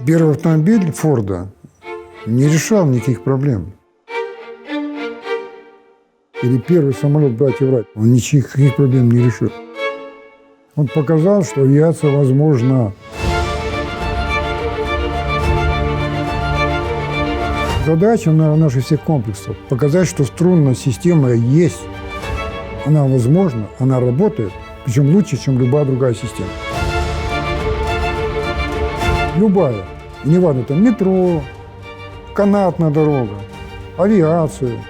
Первый автомобиль Форда не решал никаких проблем. Или первый самолет братьев Райт, он никаких проблем не решил. Он показал, что авиация возможна. Задача наших всех комплексов – показать, что струнная система есть. Она возможна, она работает, причем лучше, чем любая другая система. Любая. И не важно, там метро, канатная дорога, авиация,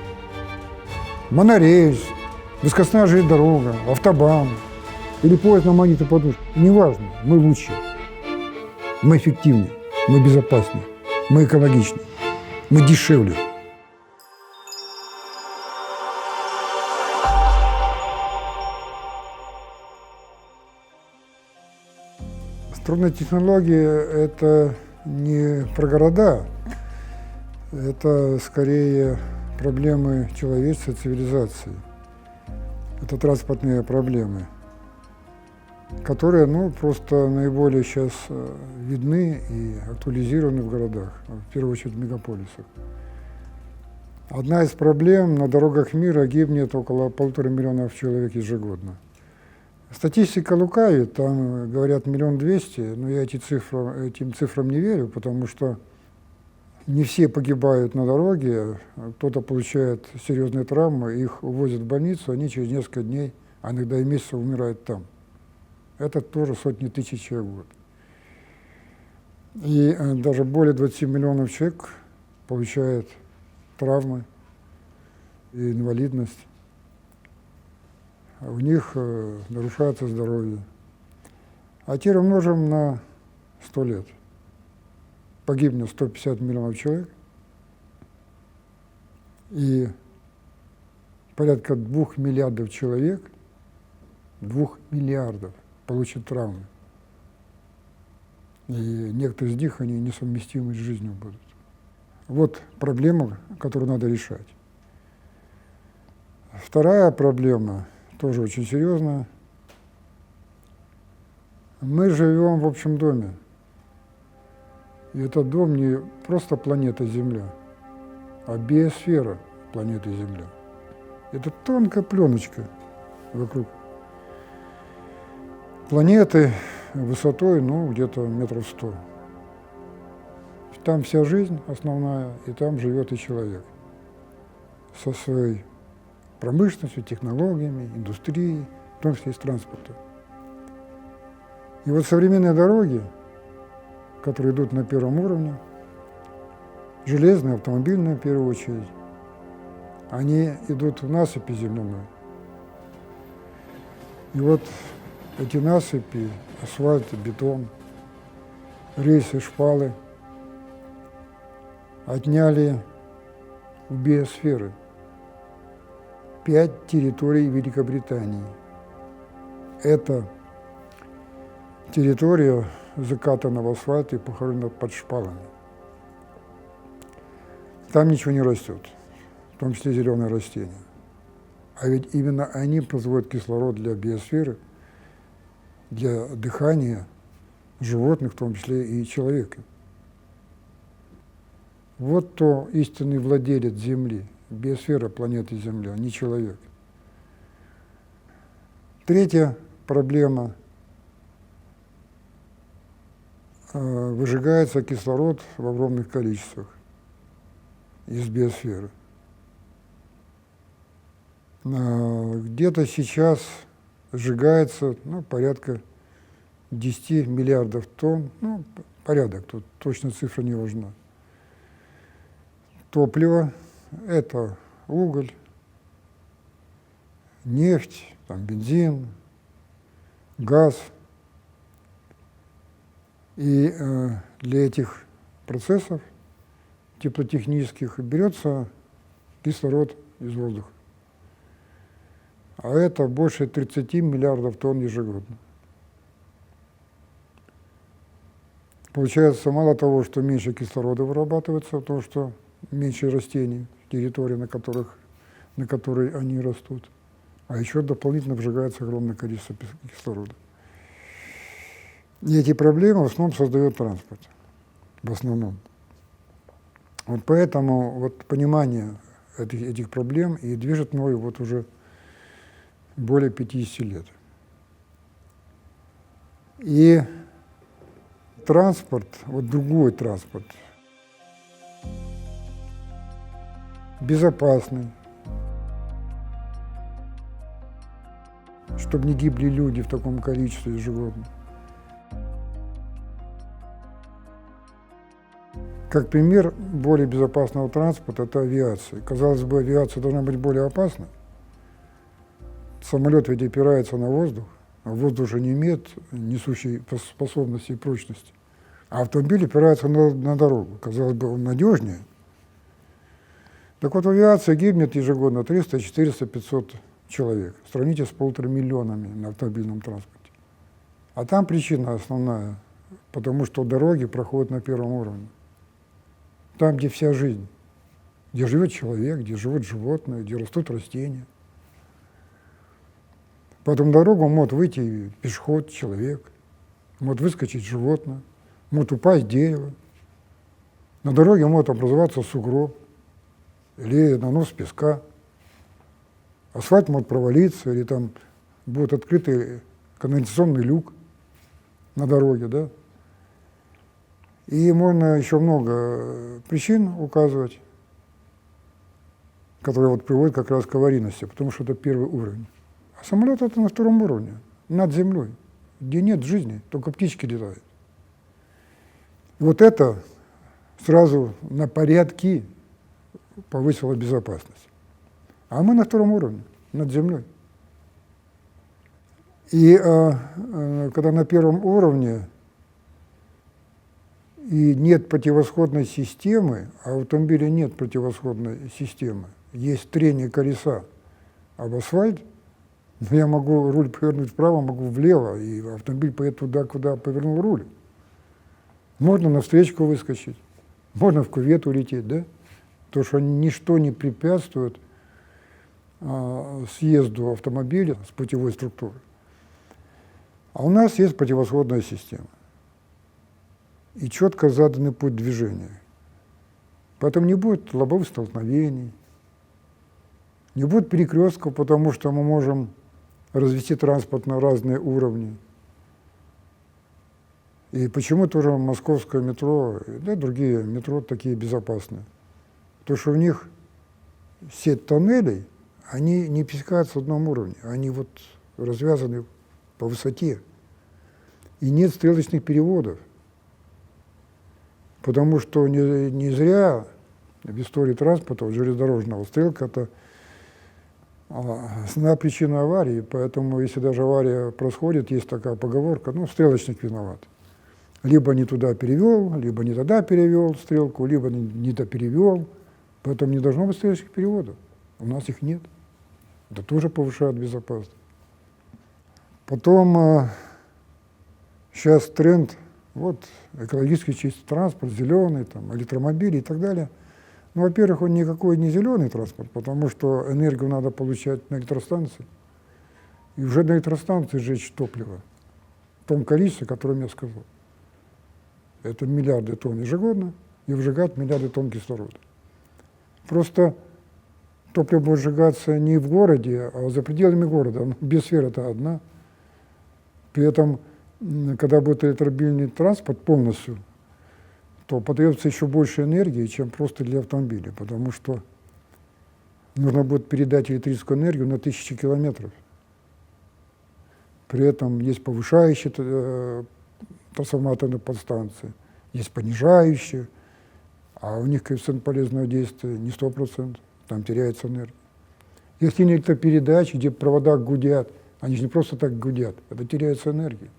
монорельс, высокосная дорога, автобан или поезд на магнитной подушке. Неважно, мы лучше, мы эффективнее, мы безопаснее, мы экологичнее, мы дешевле. Струнные технологии – это не про города, это скорее проблемы человечества, цивилизации. Это транспортные проблемы, которые просто наиболее сейчас видны и актуализированы в городах, в первую очередь в мегаполисах. Одна из проблем – на дорогах мира гибнет около 1,5 миллиона человек ежегодно. Статистика лукавит, там говорят 1 200 000, но я этим цифрам не верю, потому что не все погибают на дороге, кто-то получает серьезные травмы, их увозят в больницу, они через несколько дней, а иногда и месяцев умирают там. Это тоже сотни тысяч человек в год. И даже более 20 миллионов человек получают травмы и инвалидность. У них нарушается здоровье. А теперь умножим на 100 лет. Погибнет 150 миллионов человек, и порядка 2 миллиардов человек, 2 миллиардов получат травмы. И некоторые из них, они несовместимы с жизнью будут. Вот проблема, которую надо решать. Вторая проблема, тоже очень серьезная. Мы живем в общем доме. И этот дом не просто планета Земля, а биосфера планеты Земля. Это тонкая пленочка вокруг планеты высотой, где-то 100 метров. Там вся жизнь основная, и там живет и человек со своей промышленностью, технологиями, индустрией, в том числе и с транспортом. И вот современные дороги, которые идут на первом уровне, железные, автомобильные в первую очередь, они идут в насыпи земляной. И вот эти насыпи, асфальт, бетон, рельсы, шпалы отняли у биосферы 5 территорий Великобритании. Это территория закатана в асфальт и похоронена под шпалами. Там ничего не растет, в том числе зеленые растения. А ведь именно они производят кислород для биосферы, для дыхания животных, в том числе и человека. Вот то истинный владелец Земли, биосфера планеты Земля, не человек. Третья проблема. Выжигается кислород в огромных количествах из биосферы. Где-то сейчас сжигается порядка 10 миллиардов тонн, порядок, тут точно цифра не важна. Топливо – это уголь, нефть, бензин, газ. И для этих процессов теплотехнических берется кислород из воздуха. А это больше 30 миллиардов тонн ежегодно. Получается, мало того, что меньше кислорода вырабатывается, потому что меньше растений, территории, на которой они растут, а еще дополнительно вжигается огромное количество кислорода. И эти проблемы в основном создает транспорт. в основном. Вот поэтому вот понимание этих проблем и движет мной вот уже более 50 лет. И транспорт, вот другой транспорт, безопасный, чтобы не гибли люди в таком количестве ежегодно. Как пример более безопасного транспорта – это авиация. Казалось бы, авиация должна быть более опасной. Самолет ведь опирается на воздух, а воздух же не имеет несущей способности и прочности. А автомобиль опирается на дорогу. Казалось бы, он надежнее. Так вот, в авиации гибнет ежегодно 300, 400, 500 человек. Сравните с 1,5 миллионами на автомобильном транспорте. А там причина основная, потому что дороги проходят на первом уровне. Там, где вся жизнь, где живет человек, где живут животные, где растут растения. По этому дорогу может выйти пешеход, человек, может выскочить животное, может упасть дерево. На дороге может образоваться сугроб или нанос песка. Асфальт может провалиться, или там будет открытый канализационный люк на дороге, да? И можно еще много причин указывать, которые вот приводят как раз к аварийности, потому что это первый уровень. А самолет это на втором уровне, над землей, где нет жизни, только птички летают. Вот это сразу на порядки повысило безопасность. А мы на втором уровне, над землей. И когда на первом уровне и нет противосходной системы, а в автомобиле нет противосходной системы, есть трение колеса об асфальт, но я могу руль повернуть вправо, могу влево, и автомобиль поедет туда, куда повернул руль. Можно на встречку выскочить, можно в кювет улететь, да? Потому что ничто не препятствует съезду автомобиля с путевой структуры. А у нас есть противосходная система и четко заданный путь движения. Поэтому не будет лобовых столкновений, не будет перекрестков, потому что мы можем развести транспорт на разные уровни. И почему тоже московское метро, да и другие метро такие безопасные? Потому что у них сеть тоннелей, они не пересекаются в одном уровне, они вот развязаны по высоте. И нет стрелочных переводов. Потому что не зря в истории транспорта, железнодорожного, стрелка – это основная причина аварии, поэтому если даже авария происходит, есть такая поговорка, ну, стрелочник виноват. Либо не туда перевел, либо не туда перевел стрелку, либо не доперевел, поэтому не должно быть стрелочных переводов. У нас их нет. Это тоже повышает безопасность. Потом сейчас тренд, вот, экологически чистый транспорт, зеленый, там, электромобили и так далее. Ну, во-первых, он никакой не зеленый транспорт, потому что энергию надо получать на электростанции. И уже на электростанции сжечь топливо в том количестве, о котором я сказал. Это миллиарды тонн ежегодно, и выжигать миллиарды тонн кислорода. Просто топливо будет сжигаться не в городе, а за пределами города. Биосфера-то одна. При этом, когда будет электромобильный транспорт полностью, то потребуется еще больше энергии, чем просто для автомобиля, потому что нужно будет передать электрическую энергию на 1000 километров. При этом есть повышающие трансформаторные подстанции, есть понижающие, а у них коэффициент полезного действия не 100%, там теряется энергия. Есть электропередачи, где провода гудят, они же не просто так гудят, это теряется энергия.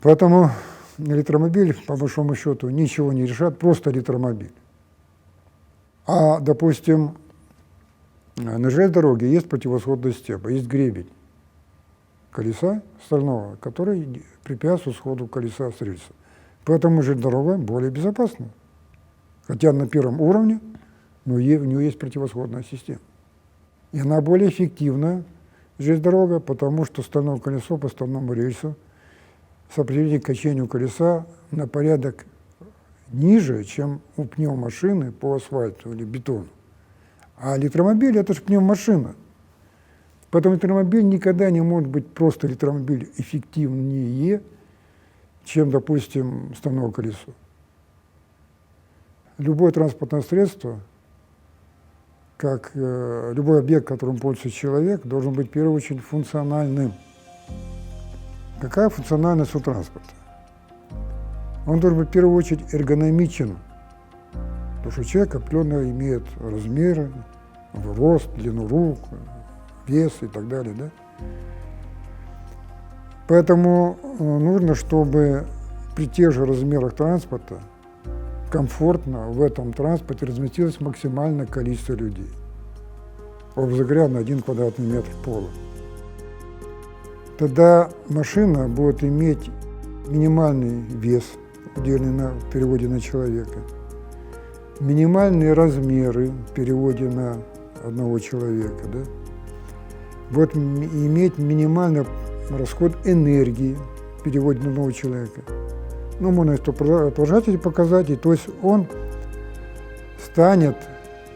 Поэтому электромобиль, по большому счету, ничего не решает, просто электромобиль. А, допустим, на железной дороге есть противосходная система, есть гребень колеса стального, который препятствует сходу колеса с рельса. Поэтому железнодорога более безопасна. Хотя на первом уровне, но у нее есть противосходная система. И она более эффективна, железнодорога, потому что стальное колесо по стальному рельсу с определением качению колеса на порядок ниже, чем у пневмашины по асфальту или бетону. А электромобиль – это же пневмашина. Поэтому электромобиль никогда не может быть просто электромобиль эффективнее, чем, допустим, становое колесо. Любое транспортное средство, как любой объект, которым пользуется человек, должен быть в первую очередь функциональным. Какая функциональность у транспорта? Он должен быть в первую очередь эргономичен, потому что человек определенно имеет размеры, рост, длину рук, вес и так далее. Да? Поэтому нужно, чтобы при тех же размерах транспорта комфортно в этом транспорте разместилось максимальное количество людей. Образно говоря, на 1 квадратный метр пола. Тогда машина будет иметь минимальный вес, уделенный в переводе на человека, минимальные размеры в переводе на одного человека, да? Будет иметь минимальный расход энергии в переводе на одного человека. Ну, можно продолжать эти показатели, то есть он станет,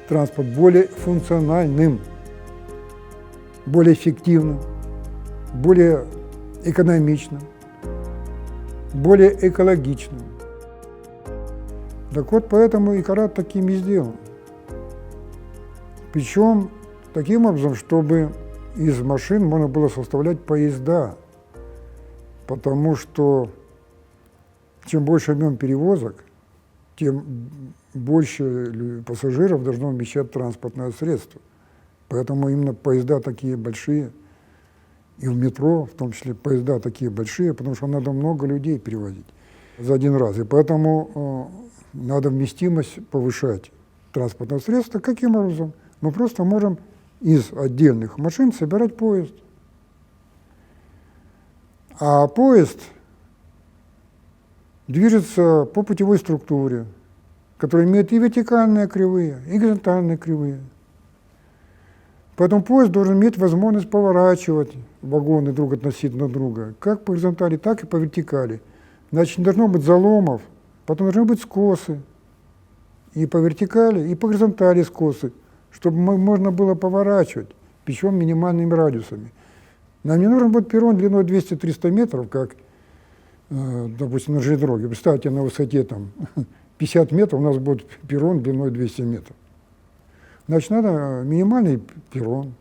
транспорт, более функциональным, более эффективным, более экономичным, более экологичным. Так вот, поэтому и Карат таким и сделан. Причем таким образом, чтобы из машин можно было составлять поезда, потому что чем больше объем перевозок, тем больше пассажиров должно вмещать транспортное средство. Поэтому именно поезда такие большие, и в метро, в том числе поезда такие большие, потому что надо много людей перевозить за один раз. И поэтому надо вместимость повышать транспортного средства. Каким образом? Мы просто можем из отдельных машин собирать поезд. А поезд движется по путевой структуре, которая имеет и вертикальные кривые, и горизонтальные кривые. Поэтому поезд должен иметь возможность поворачивать вагоны друг относительно друга, как по горизонтали, так и по вертикали. Значит, не должно быть заломов, потом должны быть скосы и по вертикали, и по горизонтали скосы, чтобы можно было поворачивать, причем минимальными радиусами. Нам не нужен будет перрон длиной 200-300 метров, как, допустим, на железной дороге. Представьте, на высоте там, 50 метров у нас будет перрон длиной 200 метров. Значит, надо минимальный перрон,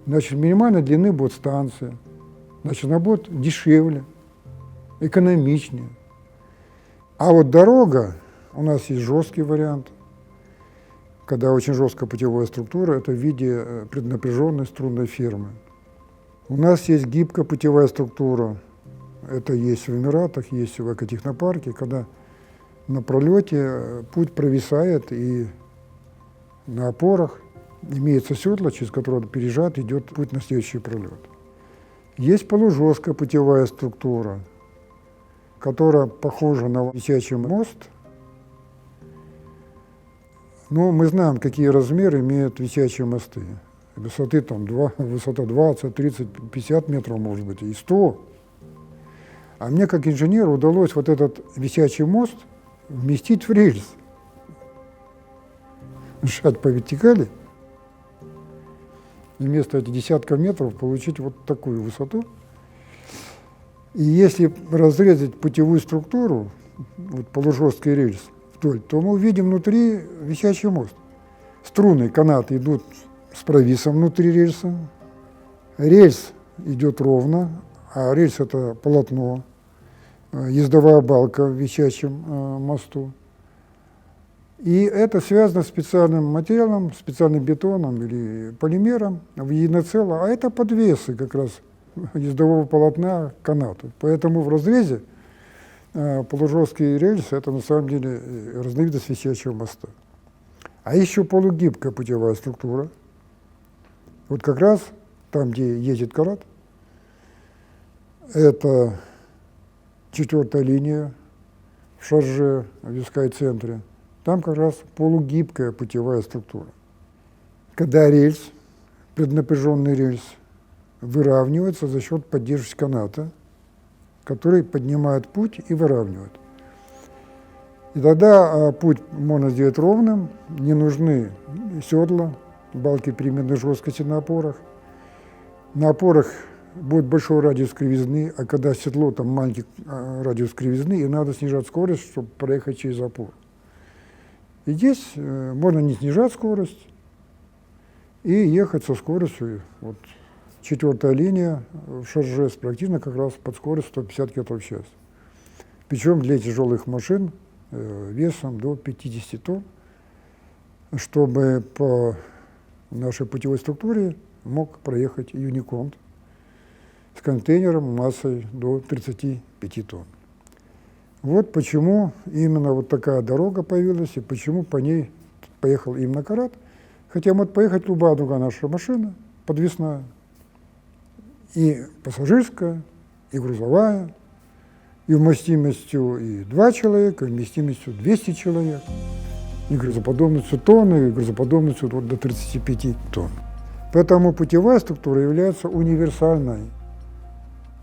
значит, минимальной длины будет станция, значит, она будет дешевле, экономичнее. А вот дорога, у нас есть жесткий вариант, когда очень жесткая путевая структура, это в виде преднапряженной струнной фермы. У нас есть гибкая путевая структура, это есть в Эмиратах, есть в экотехнопарке, когда на пролете путь провисает, и на опорах имеется седло, через которое переезжает, идет путь на следующий пролет. Есть полужесткая путевая структура, которая похожа на висячий мост. Но мы знаем, какие размеры имеют висячие мосты. Высоты там высота 20, 30, 50 метров, может быть, и 100. А мне, как инженеру, удалось вот этот висячий мост вместить в рельс. Шать по вертикали, и вместо этих десятков метров получить вот такую высоту. И если разрезать путевую структуру, вот полужесткий рельс вдоль, то мы увидим внутри висячий мост. Струны, канаты идут с провисом внутри рельса. Рельс идет ровно, а рельс – это полотно, ездовая балка в висячем мосту. И это связано с специальным материалом, специальным бетоном или полимером в единое целое, а это подвесы как раз ездового полотна к канату. Поэтому в разрезе полужесткий рельс – это на самом деле разновидность висячего моста. А еще полугибкая путевая структура. Вот как раз там, где ездит Карат, это 4-я линия в Шарже, в Скай-центре. Там как раз полугибкая путевая структура. Когда рельс, преднапряженный рельс, выравнивается за счет поддержки каната, который поднимает путь и выравнивает. И тогда путь можно сделать ровным, не нужны седла, балки переменной жесткости на опорах. На опорах будет большой радиус кривизны, а когда седло, там маленький радиус кривизны, и надо снижать скорость, чтобы проехать через опору. И здесь можно не снижать скорость и ехать со скоростью, вот 4-я линия в шарже практически как раз под скоростью 150 км в час. Причем для тяжелых машин весом до 50 тонн, чтобы по нашей путевой структуре мог проехать Юниконт с контейнером массой до 35 тонн. Вот почему именно вот такая дорога появилась, и почему по ней поехал именно Карат. Хотя может поехать любая другая наша машина, подвесная, и пассажирская, и грузовая, и вместимостью и 2 человека, и вместимостью 200 человек, и грузоподъемностью тонны, и грузоподъемностью вот до 35 тонн. Поэтому путевая структура является универсальной.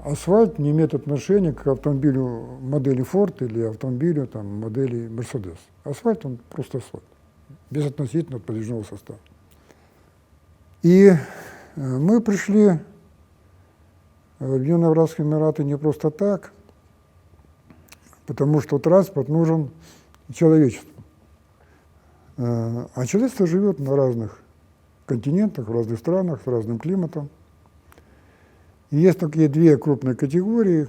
Асфальт не имеет отношения к автомобилю модели Ford или автомобилю там, модели Mercedes. Асфальт, он просто асфальт, без относительно подвижного состава. И мы пришли в Объединенные Арабские Эмираты не просто так, потому что транспорт нужен человечеству. А человечество живет на разных континентах, в разных странах, с разным климатом. И есть такие 2 крупные категории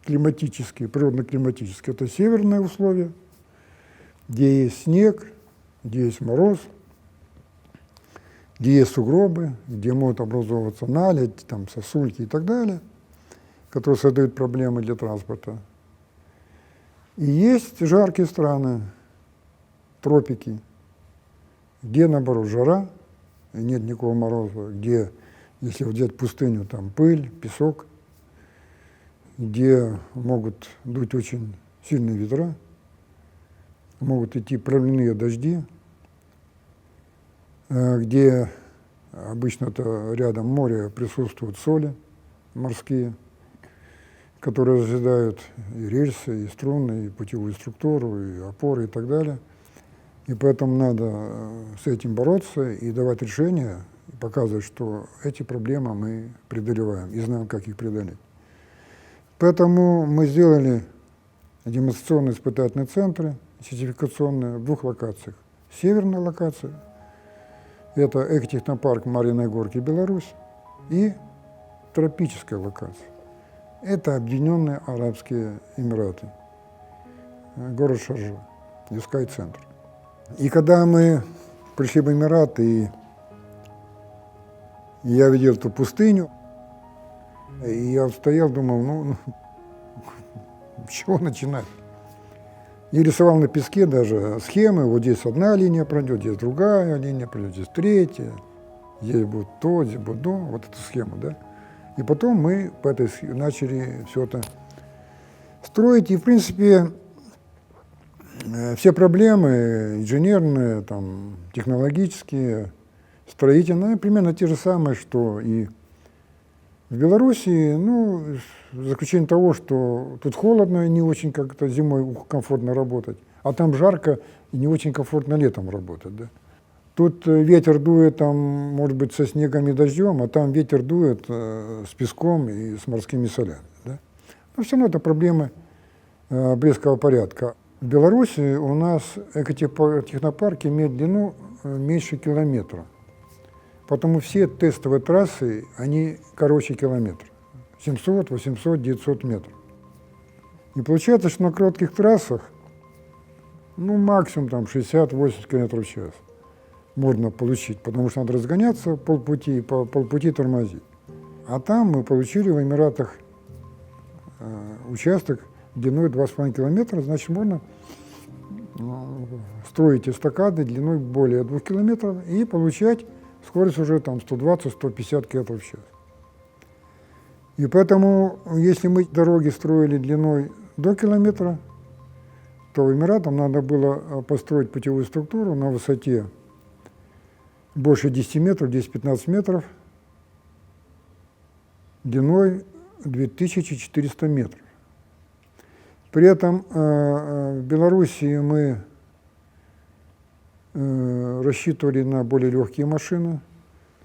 климатические, природно-климатические. Это северные условия, где есть снег, где есть мороз, где есть сугробы, где могут образовываться наледь, там, сосульки и так далее, которые создают проблемы для транспорта. И есть жаркие страны, тропики, где, наоборот, жара, и нет никакого мороза, где, если взять пустыню, там пыль, песок, где могут дуть очень сильные ветра, могут идти проливные дожди, где обычно это рядом море, присутствуют соли морские, которые разъедают и рельсы, и струны, и путевую структуру, и опоры, и так далее. И поэтому надо с этим бороться и давать решения, и показывать, что эти проблемы мы преодолеваем и знаем, как их преодолеть. Поэтому мы сделали демонстрационные испытательные центры, сертификационные в 2 локациях. Северная локация – это экотехнопарк Марьиной Горки, Беларусь, и тропическая локация. Это Объединенные Арабские Эмираты, город Шаржа, Скай-центр. И когда мы пришли в Эмираты, и я видел эту пустыню, и я стоял, думал, с чего начинать? И рисовал на песке даже схемы, вот здесь одна линия пройдет, здесь другая линия пройдет, здесь 3-я, здесь будет то, здесь будет то, вот эту схему, да. И потом мы по этой начали все это строить, и, в принципе, все проблемы инженерные, там, технологические, строительные, примерно те же самые, что и в Белоруссии, ну, за исключением того, что тут холодно и не очень как-то зимой комфортно работать, а там жарко и не очень комфортно летом работать, да. Тут ветер дует, там, может быть, со снегом и дождем, а там ветер дует с песком и с морскими солями, да. Но все равно это проблемы близкого порядка. В Беларуси у нас экотехнопарк имеет длину меньше километра. Потому все тестовые трассы, они короче километра. 700, 800, 900 метров. И получается, что на коротких трассах, ну, максимум там 60-80 км в час можно получить, потому что надо разгоняться полпути, полпути тормозить. А там мы получили в Эмиратах участок длиной 2,5 километра, значит, можно строить эстакады длиной более 2 километров и получать скорость уже там 120-150 км в час. И поэтому, если мы дороги строили длиной до километра, то Эмиратам надо было построить путевую структуру на высоте больше 10 метров, 10-15 метров, длиной 2400 метров. При этом в Белоруссии мы рассчитывали на более легкие машины.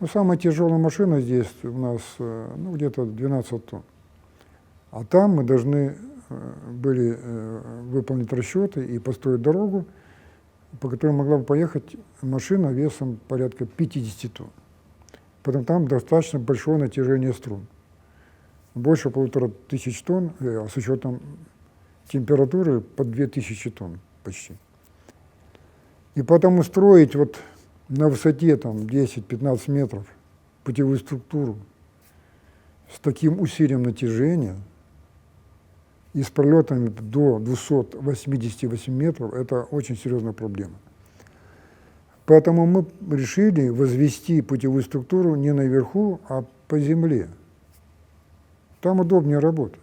Но самая тяжелая машина здесь у нас где-то 12 тонн. А там мы должны были выполнить расчеты и построить дорогу, по которой могла бы поехать машина весом порядка 50 тонн. Потом там достаточно большое натяжение струн. Больше 1500 тонн, с учетом температуры под 2000 тонн почти. И потому строить вот на высоте там 10-15 метров путевую структуру с таким усилием натяжения и с пролетами до 288 метров, это очень серьезная проблема. Поэтому мы решили возвести путевую структуру не наверху, а по земле. Там удобнее работать.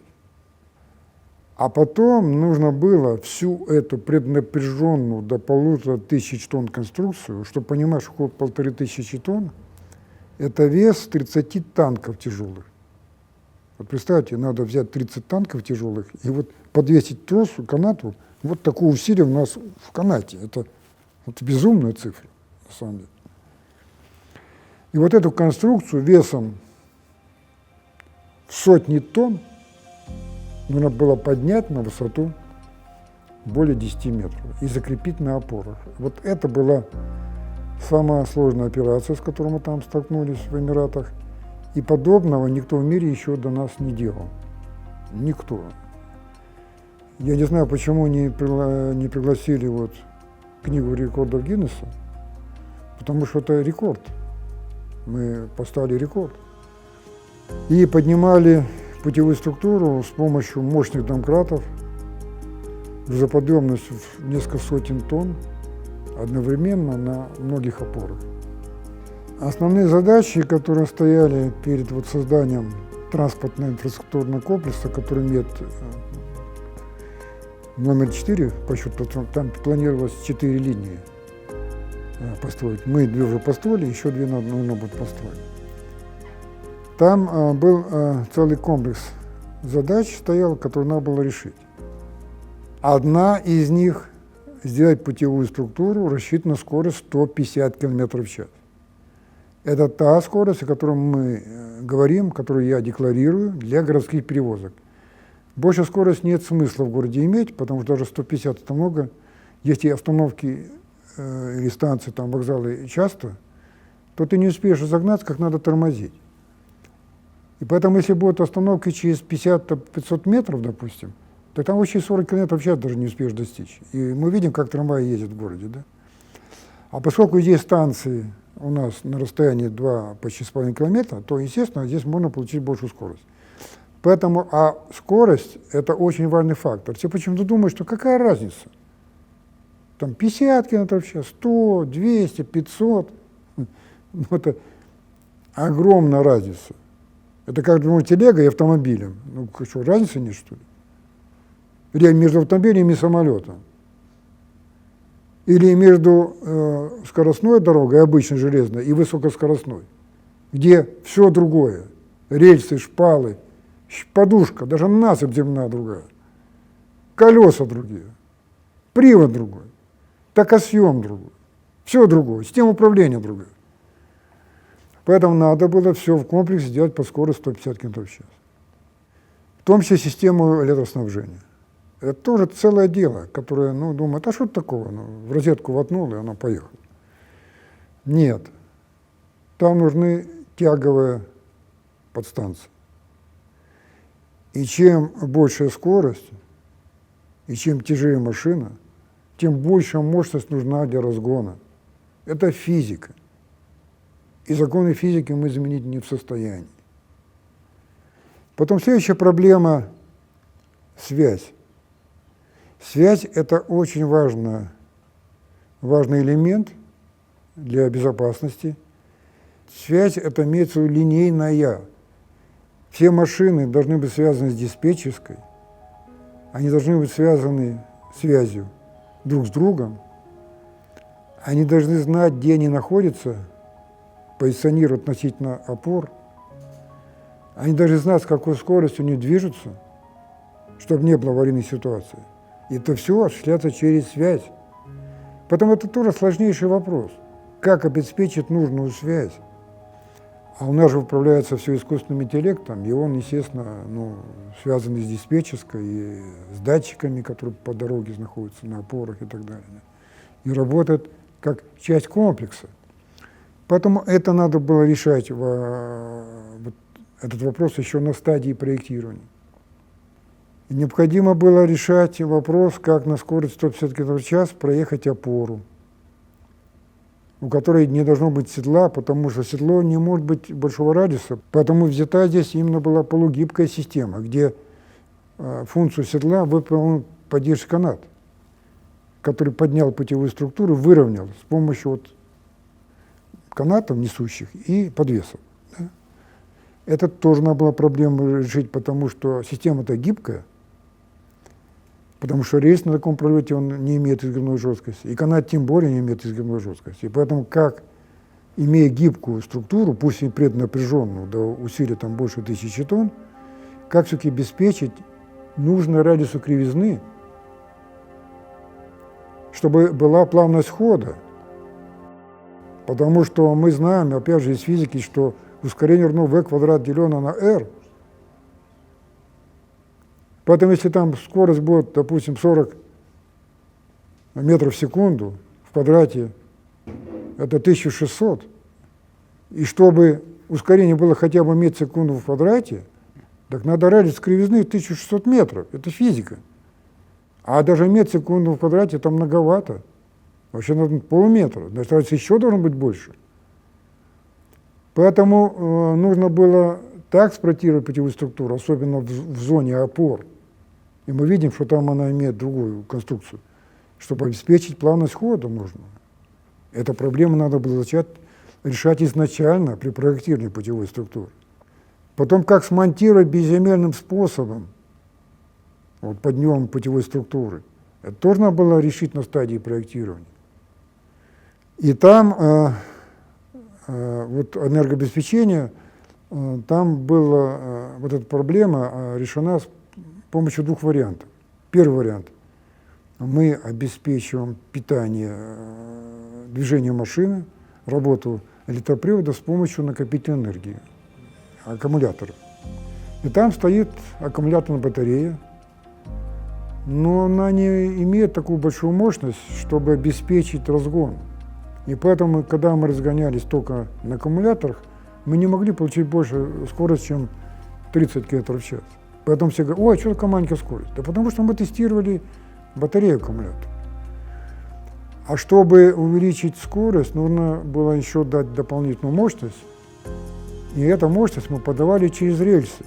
А потом нужно было всю эту преднапряженную до 1500 тонн конструкцию, чтобы понимать, что 1500 тонн – это вес 30 танков тяжелых. Вот представьте, надо взять 30 танков тяжелых и вот подвесить тросу, канату, вот такое усилие у нас в канате. Это безумная цифра, на самом деле. И вот эту конструкцию весом в сотни тонн нужно было поднять на высоту более 10 метров и закрепить на опорах. Вот это была самая сложная операция, с которой мы там столкнулись в Эмиратах. И подобного никто в мире еще до нас не делал. Никто. Я не знаю, почему не пригласили вот книгу рекордов Гиннесса, потому что это рекорд. Мы поставили рекорд. И поднимали путевую структуру с помощью мощных домкратов, грузоподъемностью в несколько сотен тонн одновременно на многих опорах. Основные задачи, которые стояли перед вот созданием транспортного инфраструктурного комплекса, который имеет номер 4 по счету, там планировалось 4 линии построить. Мы 2 уже построили, еще 2 нужно будет построить. Там был целый комплекс задач стоял, которые надо было решить. Одна из них – сделать путевую структуру, рассчитанную на скорость 150 км в час. Это та скорость, о которой мы говорим, которую я декларирую для городских перевозок. Больше скорость нет смысла в городе иметь, потому что даже 150 – это много. Если остановки или станции, там, вокзалы часто, то ты не успеешь разогнаться, как надо тормозить. И поэтому, если будут остановки через 50-500 метров, допустим, то там вообще 40 км в час даже не успеешь достичь. И мы видим, как трамваи ездят в городе. Да? А поскольку здесь станции у нас на расстоянии 2 почти 2,5 километра, то, естественно, здесь можно получить большую скорость. Поэтому, скорость – это очень важный фактор. Все почему-то думают, что какая разница? Там 50 км в час, 100, 200, 500. Это огромная разница. Это как телега и автомобилем. Ну, что, разницы нет, что ли? Или между автомобилем и самолетом. Или между скоростной дорогой, обычной железной, и высокоскоростной, где все другое. Рельсы, шпалы, подушка, даже насыпь земная другая. Колеса другие, привод другой, токосъем другой, все другое, система управления другая. Поэтому надо было все в комплексе сделать по скорости 150 км в час. В том числе систему электроснабжения. Это тоже целое дело, которое, думает, а что это такого? В розетку воткнул, и оно поехало. Нет. Там нужны тяговые подстанции. И чем большая скорость, и чем тяжелее машина, тем большая мощность нужна для разгона. Это физика. И законы физики мы изменить не в состоянии. Потом следующая проблема – связь. Связь – это очень важный элемент для безопасности. Связь – это имеется в виду линейная. Все машины должны быть связаны с диспетчерской, они должны быть связаны связью друг с другом, они должны знать, где они находятся, позиционировать относительно опор, они должны знать, с какой скоростью они движутся, чтобы не было аварийной ситуации. И это все осуществляется через связь. Поэтому это тоже сложнейший вопрос. Как обеспечить нужную связь? А у нас же управляется все искусственным интеллектом, и он, естественно, связан и с диспетчерской, и с датчиками, которые по дороге находятся на опорах и так далее. И работает как часть комплекса. Поэтому это надо было решать, этот вопрос еще на стадии проектирования. И необходимо было решать вопрос, как на скорости 150 км в час проехать опору, у которой не должно быть седла, потому что седло не может быть большого радиуса. Поэтому взята здесь именно была полугибкая система, где функцию седла выполнил поддержка канат, который поднял путевую структуру, выровнял с помощью канатов несущих и подвесов. Да? Это тоже надо было проблему решить, потому что система-то гибкая, потому что рельс на таком пролете он не имеет изгибной жесткости, и канат тем более не имеет изгибной жесткости. И поэтому как, имея гибкую структуру, пусть и преднапряженную, до усилия там больше 1000 тонн, как все-таки обеспечить нужный радиус кривизны, чтобы была плавность хода. Потому что мы знаем, опять же, из физики, что ускорение равно v квадрат делено на r. Поэтому если там скорость будет, допустим, 40 метров в секунду в квадрате, это 1600. И чтобы ускорение было хотя бы метр в секунду в квадрате, так надо радиус кривизны 1600 метров. Это физика. А даже метр в секунду в квадрате там многовато. Вообще надо полметра. Значит, радиус еще должен быть больше. Поэтому нужно было так спроектировать путевую структуру, особенно в зоне опор. И мы видим, что там она имеет другую конструкцию, чтобы обеспечить плавность хода нужно. Эту проблему надо было начать решать изначально при проектировании путевой структуры. Потом, как смонтировать безземельным способом подъем путевой структуры, это тоже надо было решить на стадии проектирования. И там энергообеспечение, там была эта проблема решена с помощью двух вариантов. Первый вариант. Мы обеспечиваем питание движения машины, работу электропривода с помощью накопительной энергии, аккумуляторов. И там стоит аккумуляторная батарея, но она не имеет такую большую мощность, чтобы обеспечить разгон. И поэтому, когда мы разгонялись только на аккумуляторах, мы не могли получить больше скорость, чем 30 км в час. Поэтому все говорят: ой, что такая маленькая скорость? Да потому что мы тестировали батарею аккумулятора. А чтобы увеличить скорость, нужно было еще дать дополнительную мощность. И эту мощность мы подавали через рельсы.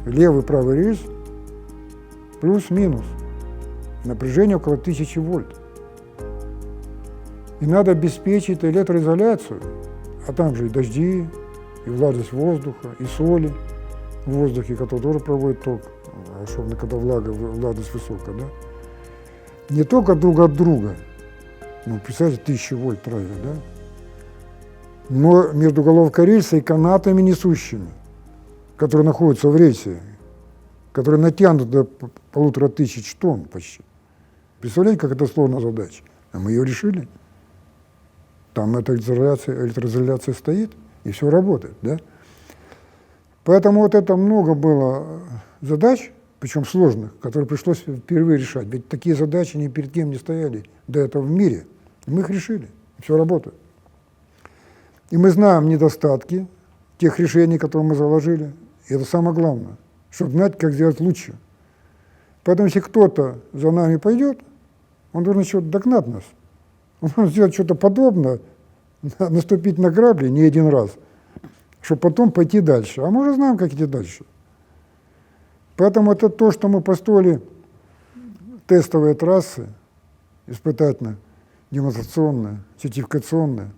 Левый и правый рельс плюс-минус. Напряжение около 1000 вольт. И надо обеспечить электроизоляцию, а там же и дожди, и влажность воздуха, и соли в воздухе, которые тоже проводят ток, особенно когда влажность высокая, да? Не только друг от друга, представьте, 1000 вольт правильно, да? Но между головкой рельса и канатами несущими, которые находятся в рельсе, которые натянуты до 1500 тонн почти. Представляете, как это сложная задача? А мы ее решили. Там эта электроизоляция стоит, и все работает, да? Поэтому это много было задач, причем сложных, которые пришлось впервые решать. Ведь такие задачи ни перед кем не стояли до этого в мире. И мы их решили, все работает. И мы знаем недостатки тех решений, которые мы заложили. И это самое главное, чтобы знать, как сделать лучше. Поэтому если кто-то за нами пойдет, он должен еще догнать нас. Он должен сделать что-то подобное, наступить на грабли не один раз, чтобы потом пойти дальше. А мы уже знаем, как идти дальше. Поэтому это то, что мы построили тестовые трассы, испытательные, демонстрационные, сертификационные.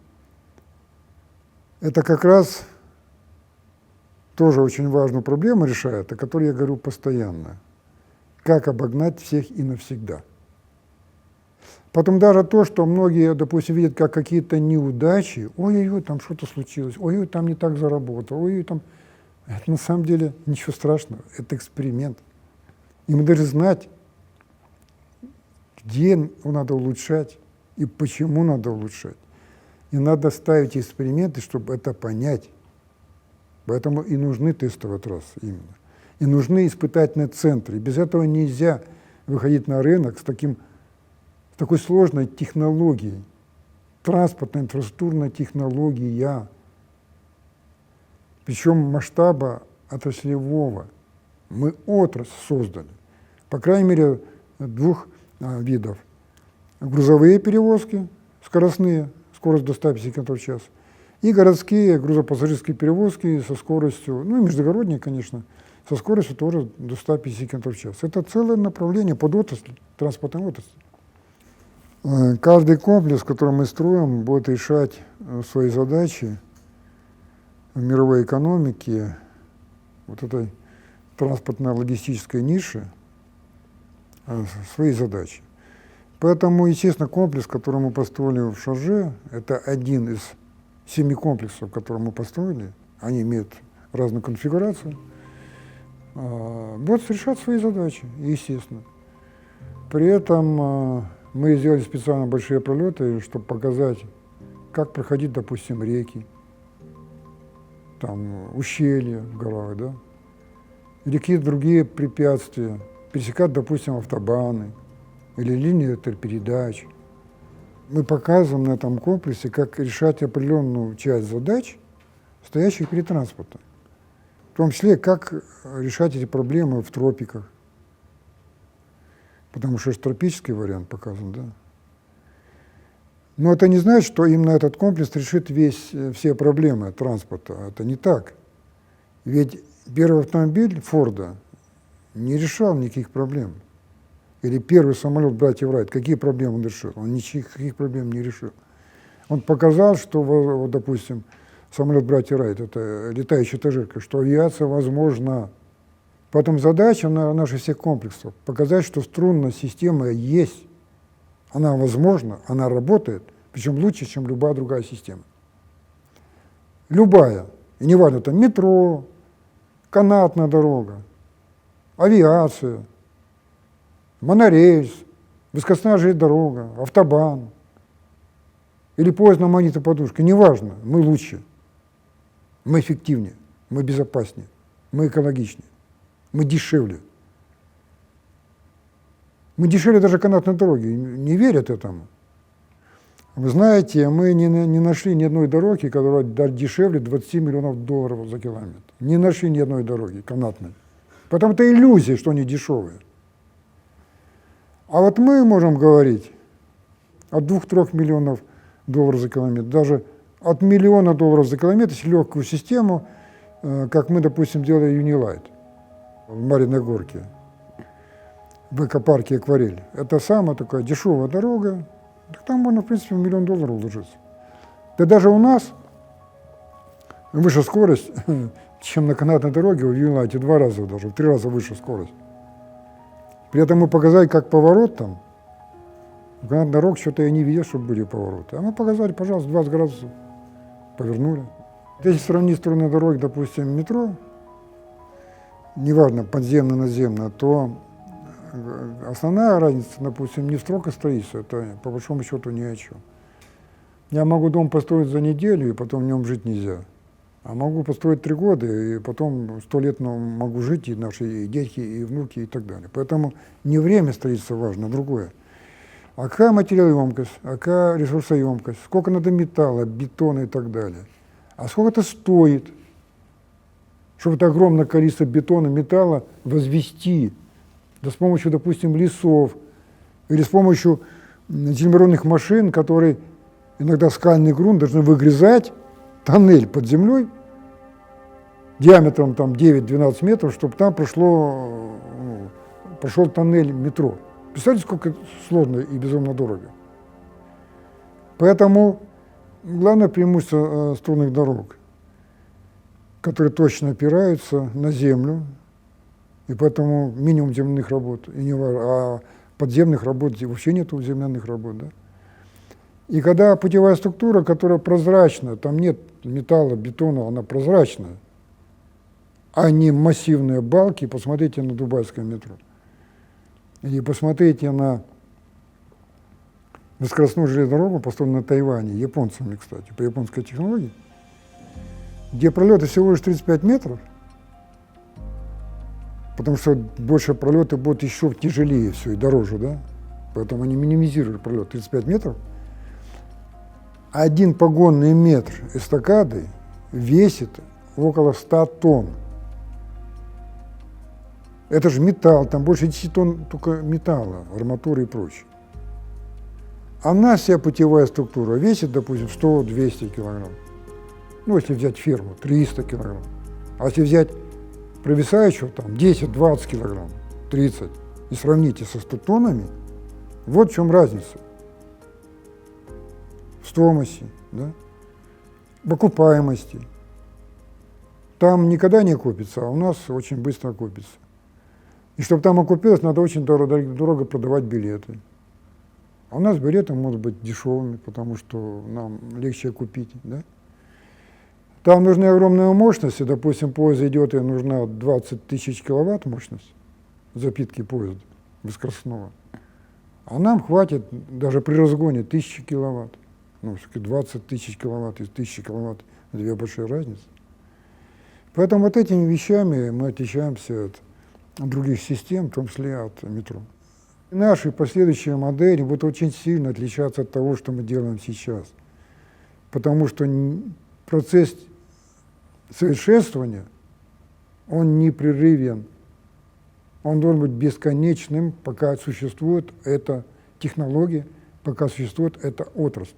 Это как раз тоже очень важную проблему решает, о которой я говорю постоянно. Как обогнать всех и навсегда. Потом даже то, что многие, допустим, видят как какие-то неудачи, ой-ой-ой, там что-то случилось, ой-ой, там не так заработал, ой-ой, там... Это на самом деле ничего страшного, это эксперимент. И мы должны знать, где его надо улучшать и почему надо улучшать. И надо ставить эксперименты, чтобы это понять. Поэтому и нужны тестовые трассы именно. И нужны испытательные центры. И без этого нельзя выходить на рынок с такой сложной технологией, транспортная, инфраструктурная технология, причем масштаба отраслевого. Мы отрасль создали, по крайней мере, двух видов. Грузовые перевозки, скоростные, скорость до 150 км в час, и городские грузопассажирские перевозки со скоростью, ну и междугородние, конечно, со скоростью тоже до 150 км в час. Это целое направление под отрасль, транспортной отрасли. Каждый комплекс, который мы строим, будет решать свои задачи в мировой экономике, вот этой транспортно-логистической ниши, свои задачи. Поэтому, естественно, комплекс, который мы построили в Шарже, это один из 7 комплексов, которые мы построили, они имеют разную конфигурацию, будут решать свои задачи, естественно. При этом мы сделали специально большие пролеты, чтобы показать, как проходить, допустим, реки, там, ущелья в горах, да, или какие-то другие препятствия, пересекать, допустим, автобаны или линии электропередач. Мы показываем на этом комплексе, как решать определенную часть задач, стоящих перед транспортом. В том числе, как решать эти проблемы в тропиках. Потому что это тропический вариант показан, да. Но это не значит, что именно этот комплекс решит все проблемы транспорта. Это не так. Ведь первый автомобиль Форда не решал никаких проблем. Или первый самолет братьев Райт, какие проблемы он решил? Он никаких проблем не решил. Он показал, что, вот, допустим, самолет братьев Райт, это летающая этажерка, что авиация возможна. Потом задача наших всех комплексов показать, что струнная система есть, она возможна, она работает, причем лучше, чем любая другая система. Любая. И не важно, это метро, канатная дорога, авиация, монорельс, высокоскоростная железная дорога, автобан или поезд на магнитной подушке, неважно, мы лучше, мы эффективнее, мы безопаснее, мы экологичнее, мы дешевле. Мы дешевле даже канатной дороги, не верят этому. Вы знаете, мы не нашли ни одной дороги, которая дешевле 20 миллионов долларов за километр. Не нашли ни одной дороги канатной. Потому это иллюзия, что они дешевые. А вот мы можем говорить от 2-3 миллионов долларов за километр, даже от миллиона долларов за километр, если легкую систему, как мы, допустим, делали Unilight в Мариной Горке, в экопарке «Акварель». Это самая такая дешевая дорога, так там можно, в принципе, в $1 миллион уложиться. Да даже у нас выше скорость, чем на канатной дороге в Unilight, 2 раза даже, в 3 раза выше скорость. При этом мы показали, как поворот там, в канатной дороге что-то я не видел, чтобы были повороты. А мы показали, пожалуйста, 20 градусов, повернули. Если сравнить стороны дороги, допустим, метро, неважно, подземно, наземно, то основная разница, допустим, не в сроках строительства, это по большому счету ни о чем. Я могу дом построить за неделю, и потом в нем жить нельзя. А могу построить 3 года, и потом 100 лет могу жить, и наши и дети, и внуки, и так далее. Поэтому не время строительства важно, а другое. А какая материалоемкость, а какая ресурсоемкость, сколько надо металла, бетона и так далее. А сколько это стоит, чтобы это огромное количество бетона, металла возвести, да с помощью, допустим, лесов, или с помощью землеробных машин, которые иногда скальный грунт должны выгрызать тоннель под землей диаметром там 9-12 метров, чтобы там прошел тоннель метро. Представляете, сколько сложно и безумно дорого. Поэтому главное преимущество струнных дорог, которые точно опираются на землю, и поэтому минимум земляных работ, и не важно, а подземных работ вообще нету земляных работ. Да? И когда путевая структура, которая прозрачна, там нет металла, бетона, она прозрачная, а не массивные балки, посмотрите на дубайское метро. И посмотрите на скоростную железную дорогу, построенную на Тайване, японцами, кстати, по японской технологии, где пролеты всего лишь 35 метров, потому что больше пролеты будут еще тяжелее все и дороже, да? Поэтому они минимизировали пролет 35 метров. Один погонный метр эстакады весит около 100 тонн. Это же металл, там больше 10 тонн только металла, арматуры и прочее. Она, вся путевая структура, весит, допустим, 100-200 килограмм. Ну, если взять ферму, 300 килограмм. А если взять провисающего, там, 10-20 килограмм, 30, и сравните со 100 тоннами, вот в чем разница. В стоимости, да? В окупаемости. Там никогда не окупится, а у нас очень быстро окупится. И чтобы там окупилось, надо очень дорого продавать билеты. А у нас билеты могут быть дешевыми, потому что нам легче купить, да? Там нужны огромные мощности, допустим, поезд идет, и нужна 20 тысяч киловатт мощность запитки поезда бескоростного. А нам хватит даже при разгоне 1000 киловатт. Ну, 20 тысяч киловатт и 1000 киловатт – две большие разницы. Поэтому вот этими вещами мы отличаемся от других систем, в том числе от метро. И наши последующие модели будут очень сильно отличаться от того, что мы делаем сейчас. Потому что процесс совершенствования, он непрерывен. Он должен быть бесконечным, пока существует эта технология, пока существует эта отрасль.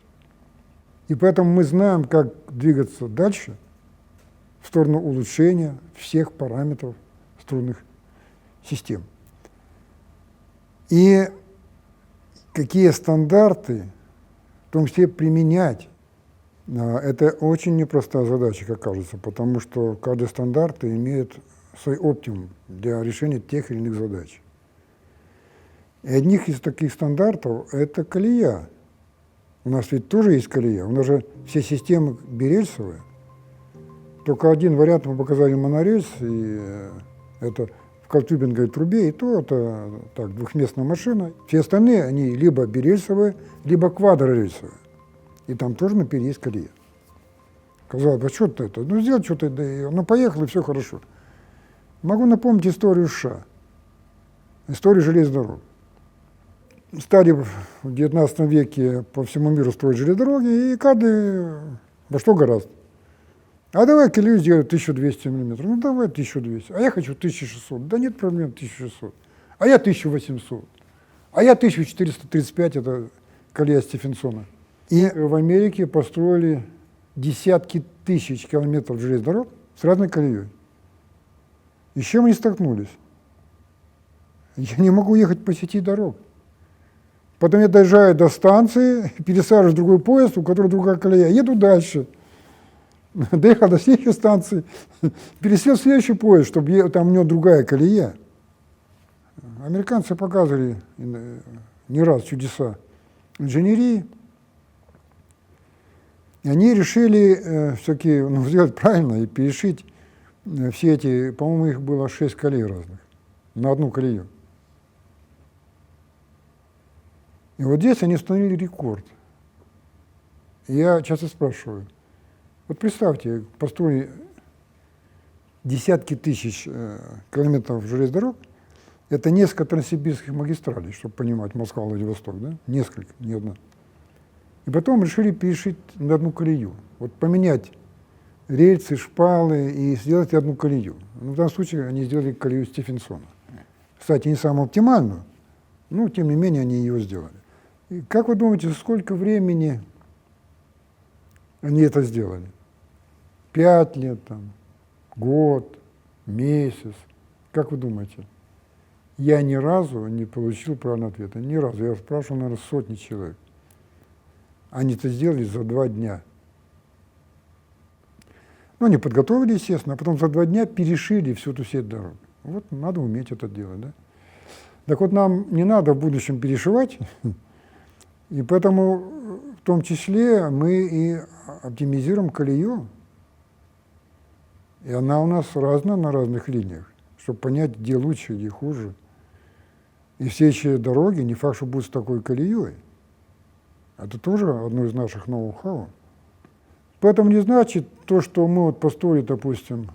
И поэтому мы знаем, как двигаться дальше в сторону улучшения всех параметров струнных систем. И какие стандарты, в том числе применять, это очень непростая задача, как кажется, потому что каждый стандарт имеет свой оптимум для решения тех или иных задач. И одних из таких стандартов – это колея. У нас ведь тоже есть колея, у нас же все системы берельсовые. Только один вариант мы показали монорельс, и это в колтюбинговой трубе, и то это так, двухместная машина. Все остальные, они либо берельсовые, либо квадрорельсовые. И там тоже на перье есть колея. Казалось бы, что-то это, ну сделать что-то, да, ну поехал, и все хорошо. Могу напомнить историю США, историю железных дорог. Стали в XIX веке по всему миру строить железные дороги, и каждый во что гораздо. А давай колею сделать 1200 миллиметров. Ну давай 1200. А я хочу 1600. Да нет проблем, 1600. А я 1800. А я 1435, это колея Стефенсона. И в Америке построили десятки тысяч километров железных дорог с разной колеей. И с чем они столкнулись? Я не могу ехать по сети дорог. Потом я доезжаю до станции, пересаживаюсь в другой поезд, у которого другая колея, еду дальше. Доехал до следующей станции, пересел в следующий поезд, чтобы там у него другая колея. Американцы показывали не раз чудеса инженерии. И они решили все-таки сделать правильно и перешить все эти, по-моему, их было 6 колей разных на одну колею. И вот здесь они установили рекорд. И я часто спрашиваю, вот представьте, построили десятки тысяч километров железных дорог, это несколько транссибирских магистралей, чтобы понимать, Москва, Владивосток, да? Несколько, не одна. И потом решили перешить на одну колею. Вот поменять рельсы, шпалы и сделать одну колею. Ну, в данном случае они сделали колею Стефенсона. Кстати, не самую оптимальную, но тем не менее они ее сделали. И как вы думаете, сколько времени они это сделали? 5 лет, там, год, месяц? Как вы думаете? Я ни разу не получил правильного ответа. Ни разу. Я спрашивал, наверное, сотни человек. Они это сделали за 2 дня. Ну, они подготовили, естественно, а потом за 2 дня перешили всю эту сеть дорог. Вот надо уметь это делать, да? Так вот, нам не надо в будущем перешивать, и поэтому в том числе мы и оптимизируем колею. И она у нас разная на разных линиях, чтобы понять, где лучше, где хуже. И все эти дороги не факт, что будут с такой колеей. Это тоже одно из наших ноу-хау. Поэтому не значит то, что мы вот построили, допустим,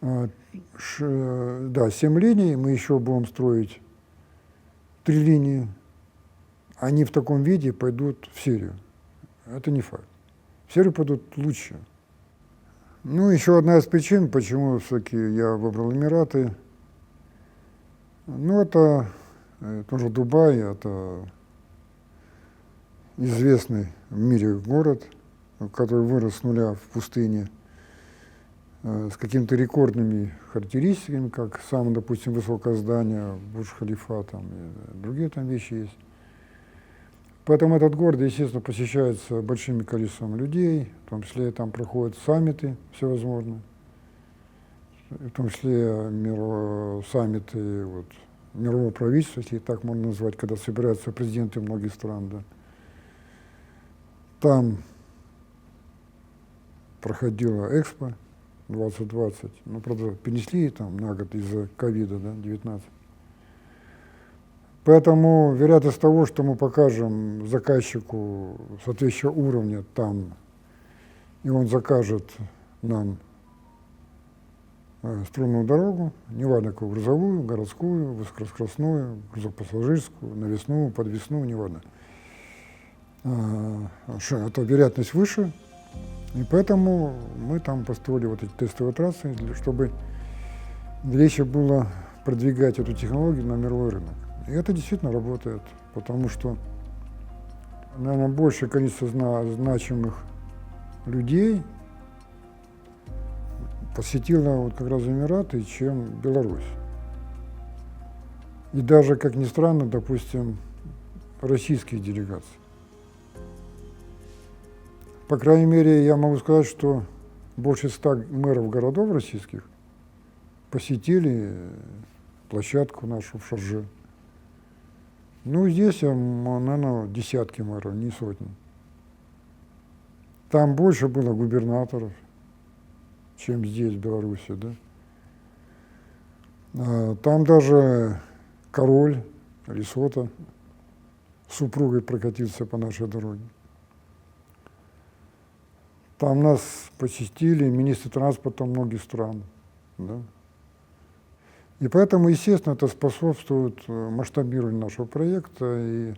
7 линий, мы еще будем строить 3 линии, они в таком виде пойдут в Сирию. Это не факт. В Сирию пойдут лучше. Ну, еще одна из причин, почему все-таки я выбрал Эмираты. Ну, это тоже Дубай, это известный в мире город, который вырос с нуля в пустыне, с какими-то рекордными характеристиками, как самое, допустим, высокое здание Бурдж-Халифа, там, и другие там вещи есть. Поэтому этот город, естественно, посещается большим количеством людей, в том числе там проходят саммиты всевозможные, в том числе саммиты вот, мирового правительства, если так можно назвать, когда собираются президенты многих стран. Да. Там проходила Экспо 2020, ну, правда, перенесли там на год из-за ковида, да, 19. Поэтому вероятность того, что мы покажем заказчику соответствующего уровня там, и он закажет нам струнную дорогу, неважно какую, грузовую, городскую, высокоскоростную, грузопассажирскую, навесную, подвесную, неважно. Это вероятность выше, и поэтому мы там построили вот эти тестовые трассы, чтобы легче было продвигать эту технологию на мировой рынок. И это действительно работает, потому что, наверное, большее количество значимых людей посетило вот как раз Эмираты, чем Беларусь. И даже, как ни странно, допустим, российских делегаций. По крайней мере, я могу сказать, что больше 100 мэров городов российских посетили площадку нашу в Шарже. Ну, здесь, наверное, десятки мэров, не сотни. Там больше было губернаторов, чем здесь, в Беларуси, да. Там даже король Лесото с супругой прокатился по нашей дороге. Там нас посетили министры транспорта многих стран, да. И поэтому, естественно, это способствует масштабированию нашего проекта и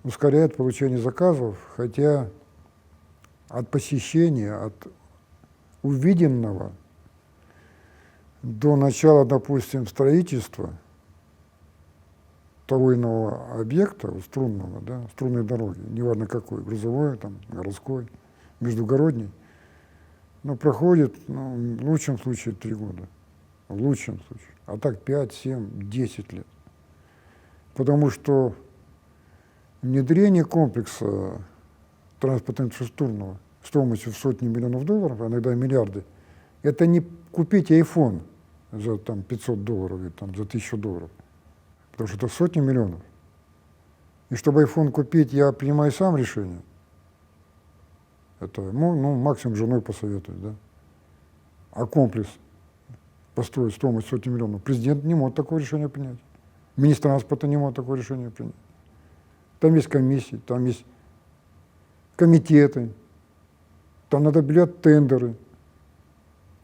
ускоряет получение заказов, хотя от посещения, от увиденного до начала, допустим, строительства того или иного объекта, струнного, да, струнной дороги, неважно какой, грузовой, там, городской, междугородний, но проходит, ну, в лучшем случае 3 года. В лучшем случае. А так 5, 7, 10 лет. Потому что внедрение комплекса транспортно-инфраструктурного стоимостью в сотни миллионов долларов, а иногда миллиарды, это не купить iPhone за там, $500 или там, за $1000, потому что это сотни миллионов. И чтобы iPhone купить, я принимаю сам решение. Это, ну, максимум женой посоветовать, да. А комплекс построить стоимость сотни миллионов. Президент не мог такое решение принять. Министр транспорта не мог такое решение принять. Там есть комиссии, там есть комитеты, там надо объявлять тендеры,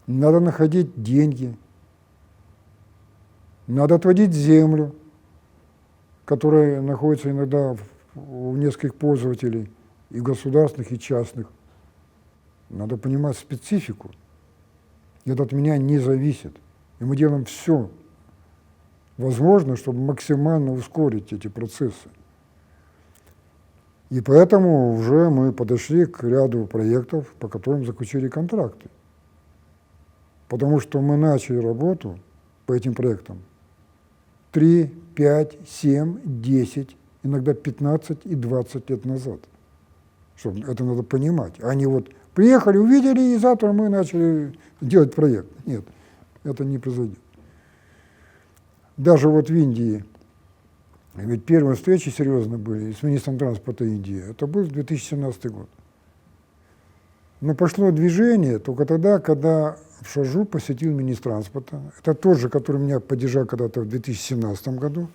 надо находить деньги, надо отводить землю, которая находится иногда у нескольких пользователей, и государственных, и частных. Надо понимать специфику. Это от меня не зависит. И мы делаем все возможное, чтобы максимально ускорить эти процессы. И поэтому уже мы подошли к ряду проектов, по которым заключили контракты. Потому что мы начали работу по этим проектам 3, 5, 7, 10, иногда 15 и 20 лет назад. Чтобы это надо понимать. Они вот приехали, увидели, и завтра мы начали делать проект. Нет, это не произойдет. Даже вот в Индии, ведь первые встречи серьезно были с министром транспорта Индии, это был 2017 год. Но пошло движение только тогда, когда в Шажу посетил Минтранспорта. Это тот же, который меня поддержал когда-то в 2017 году.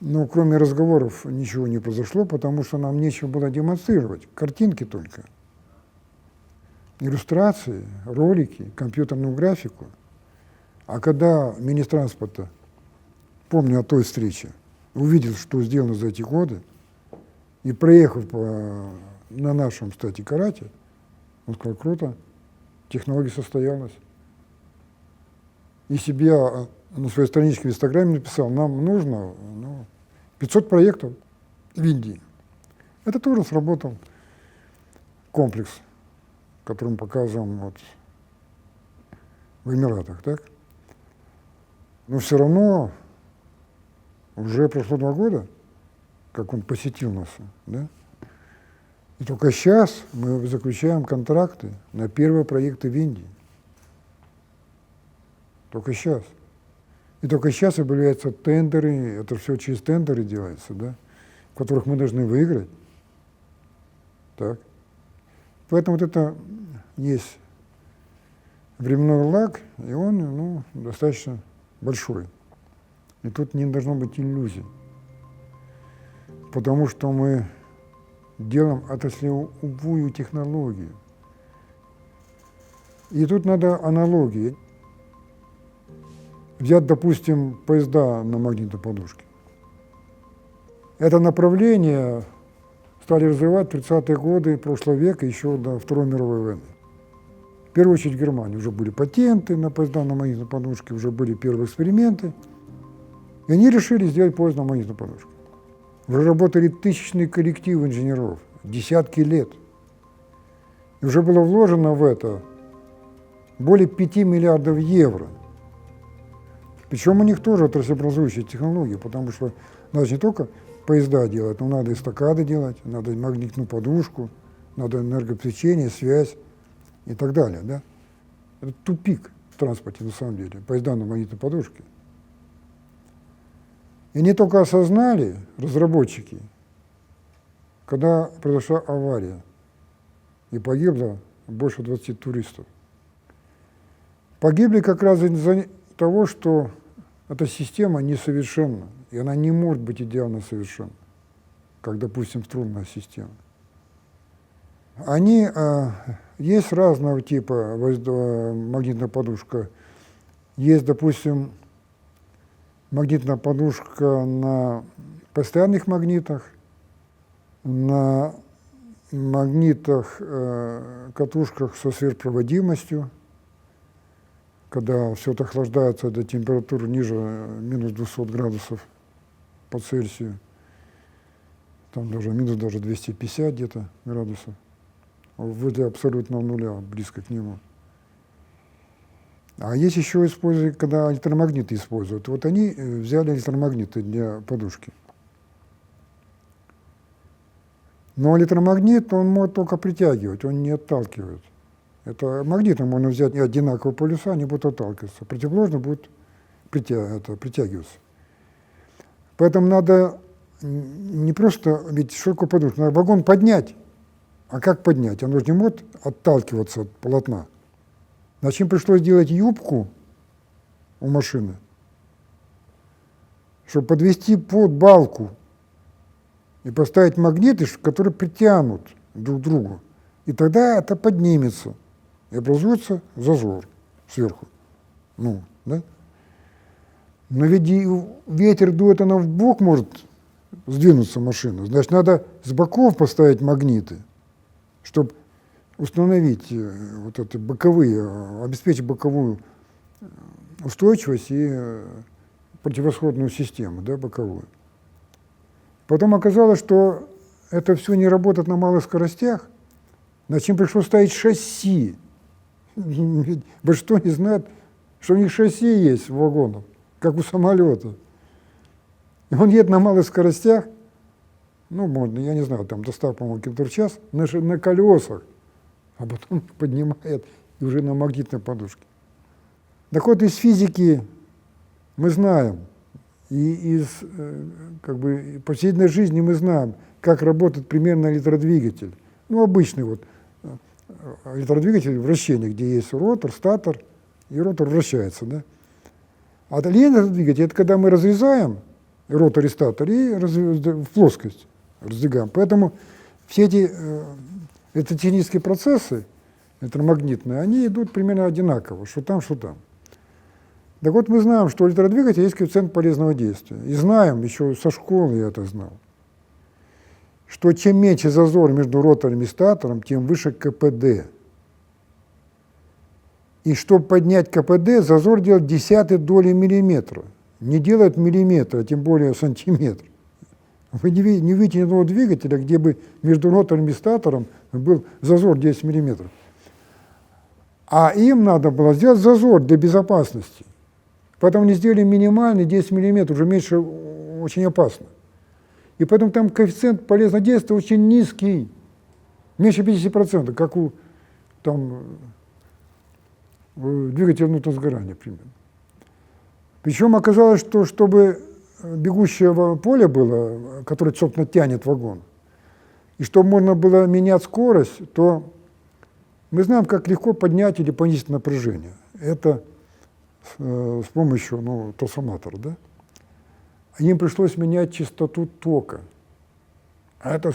Но кроме разговоров ничего не произошло, потому что нам нечего было демонстрировать. Картинки только. Иллюстрации, ролики, компьютерную графику. А когда Минтранспорта, помню о той встрече, увидел, что сделано за эти годы, и проехав на нашем, кстати, карате, он сказал, круто, технология состоялась. И себе я на своей страничке в Инстаграме написал, нам нужно 500 проектов в Индии. Это тоже сработал комплекс, который мы показываем вот в Эмиратах, так? Но все равно уже прошло 2 года, как он посетил нас, да? И только сейчас мы заключаем контракты на первые проекты в Индии. Только сейчас. И только сейчас объявляются тендеры, это все через тендеры делается, да, в которых мы должны выиграть. Так. Поэтому вот это есть временной лаг, и он достаточно большой. И тут не должно быть иллюзий. Потому что мы делаем отраслевую технологию. И тут надо аналогии. Взять, допустим, поезда на магнитной подушке. Это направление стали развивать в 30-е годы прошлого века, еще до Второй мировой войны. В первую очередь в Германии уже были патенты на поезда на магнитной подушке, уже были первые эксперименты. И они решили сделать поезд на магнитной подушке. Уже работали тысячные коллективы инженеров, десятки лет. И уже было вложено в это более 5 миллиардов евро. Причем у них тоже отраслеобразующие технологии, потому что надо не только поезда делать, но надо эстакады делать, надо магнитную подушку, надо энергообеспечение, связь и так далее. Да? Это тупик в транспорте на самом деле, поезда на магнитной подушке. И они только осознали, разработчики, когда произошла авария и погибло больше 20 туристов. Погибли как раз из-за того, что эта система несовершенна, и она не может быть идеально совершенна, как, допустим, струнная система. Есть разного типа магнитная подушка. Есть, допустим, магнитная подушка на постоянных магнитах, на магнитах, катушках со сверхпроводимостью, когда все это охлаждается до температуры ниже минус 200 градусов по Цельсию, там даже минус 250 где-то градусов, возле абсолютного нуля, близко к нему. А есть еще используют, когда электромагниты используют. Вот они взяли электромагниты для подушки. Но электромагнит, он может только притягивать, он не отталкивает. Это магнитом можно взять одинаковые полюса, они будут отталкиваться. Противоположно будет притягиваться. Поэтому надо не просто, ведь что такое подушка? Надо вагон поднять. А как поднять? Он же не может отталкиваться от полотна. Значит, им пришлось делать юбку у машины, чтобы подвести под балку и поставить магниты, которые притянут друг к другу. И тогда это поднимется, и образуется зазор сверху. Да? Но ведь ветер дует, она в бок может сдвинуться машина. Значит, надо с боков поставить магниты, чтобы установить вот это боковые, обеспечить боковую устойчивость и противосходную систему, да, боковую. Потом оказалось, что это все не работает на малых скоростях, значит, им пришлось ставить шасси. Большинство не знает, что у них шасси есть в вагонах, как у самолета. И он едет на малых скоростях, можно, я не знаю, там до 100, по-моему, км в час, на колесах, а потом поднимает и уже на магнитной подушке. Так вот, из физики мы знаем, и из повседневной жизни мы знаем, как работает примерно электродвигатель. Обычный электродвигатель вращения, где есть ротор, статор, и ротор вращается. Да? А линейный двигатель — это когда мы разрезаем ротор и статор и в плоскость раздвигаем. Поэтому все эти электротехнические процессы электромагнитные, они идут примерно одинаково, что там, что там. Так вот, мы знаем, что у электродвигателя есть коэффициент полезного действия. И знаем, еще со школы я это знал, что чем меньше зазор между ротором и статором, тем выше КПД. И чтобы поднять КПД, зазор делать десятой доли миллиметра. Не делает миллиметра, а тем более сантиметр. Вы не видите ни одного двигателя, где бы между ротором и статором был зазор 10 миллиметров. А им надо было сделать зазор для безопасности. Поэтому они сделали минимальный 10 миллиметров, уже меньше очень опасно. И поэтому там коэффициент полезного действия очень низкий, меньше 50%, как у двигателя внутреннего сгорания примерно. Причем оказалось, что чтобы бегущее поле было, которое, собственно, тянет вагон, и чтобы можно было менять скорость, то мы знаем, как легко поднять или понизить напряжение. Это с помощью трансформатора, да? Им пришлось менять частоту тока. А это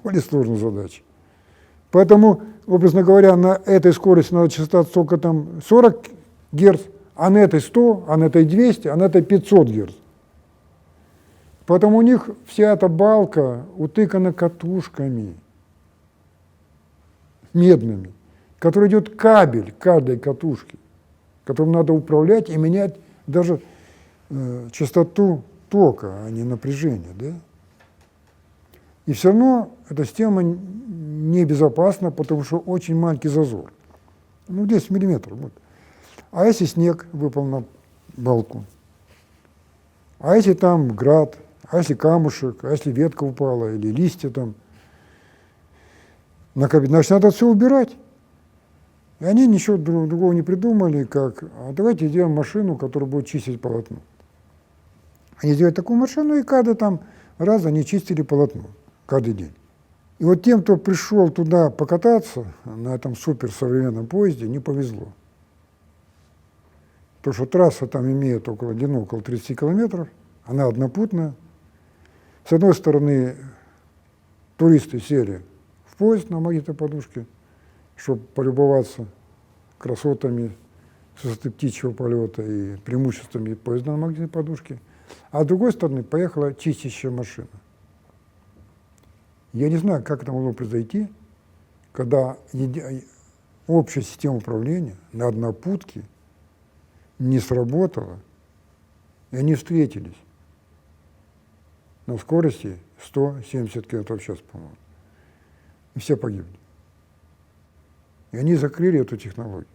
более сложная задача. Поэтому, образно говоря, на этой скорости надо частота тока там 40 Гц, а на этой 100, а на этой 200, а на этой 500 Гц. Поэтому у них вся эта балка утыкана катушками медными, который идет кабель к каждой катушке, которым надо управлять и менять даже частоту тока, а не напряжение. Да? И все равно эта система небезопасна, потому что очень маленький зазор. 10 миллиметров. Вот. А если снег выпал на балку? А если там град? А если камушек? А если ветка упала? Или листья там? Значит, надо все убирать. И они ничего другого не придумали, как давайте сделаем машину, которая будет чистить полотно. Они сделали такую машину, и каждый там раз они чистили полотно, каждый день. И вот тем, кто пришел туда покататься, на этом суперсовременном поезде, не повезло. Потому что трасса там имеет длину около 30 километров, она однопутная. С одной стороны, туристы сели в поезд на магнитной подушке, чтобы полюбоваться красотами с высоты птичьего полета и преимуществами поезда на магнитной подушке. А с другой стороны, поехала чистящая машина. Я не знаю, как это могло произойти, когда общая система управления на однопутке не сработала, и они встретились на скорости 170 км в час, по-моему. И все погибли. И они закрыли эту технологию.